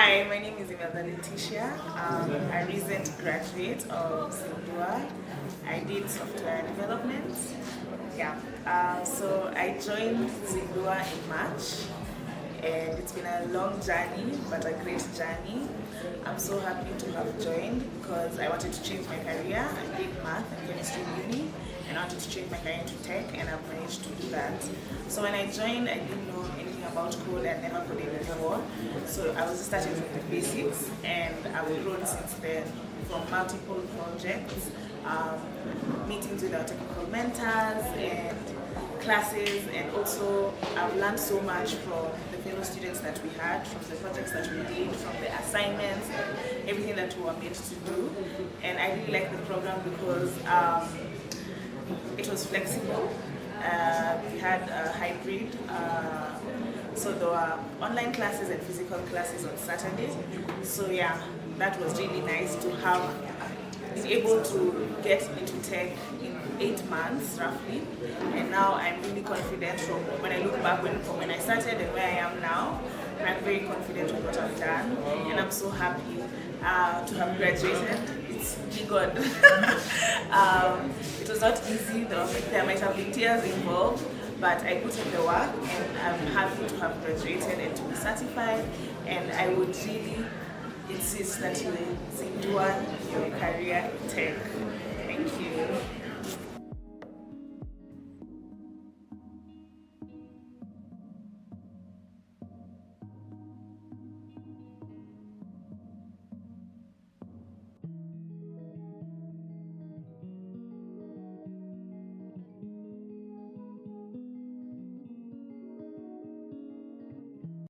Hi, my name is Emelda a recent graduate of Zindua. I did software development. Yeah, so I joined Zindua in March, and it's been a long journey, but a great journey. I'm so happy to have joined because I wanted to change my career. I did math and chemistry in uni, and I wanted to change my career into tech, and I've managed to do that. So when I joined, I didn't know anything about code. I'd never coded before. So I was just starting with the basics, and I've grown since then from multiple projects, meetings with our technical mentors, and classes, and also I've learned so much from the fellow students that we had, from the projects that we did, from the assignments, and everything that we were made to do. And I really like the program because it was flexible. We had a hybrid, so there were online classes and physical classes on Saturdays. So yeah, that was really nice to have been able to get into tech in 8 months roughly, and now I'm really confident from when I look back from when I started and where I am now. I'm very confident with what I've done, and I'm so happy to have graduated. It's really good. It was not easy, there might have been tears involved, but I put in the work, and I'm happy to have graduated and to be certified, and I would really insist that you do your career in tech. Thank you.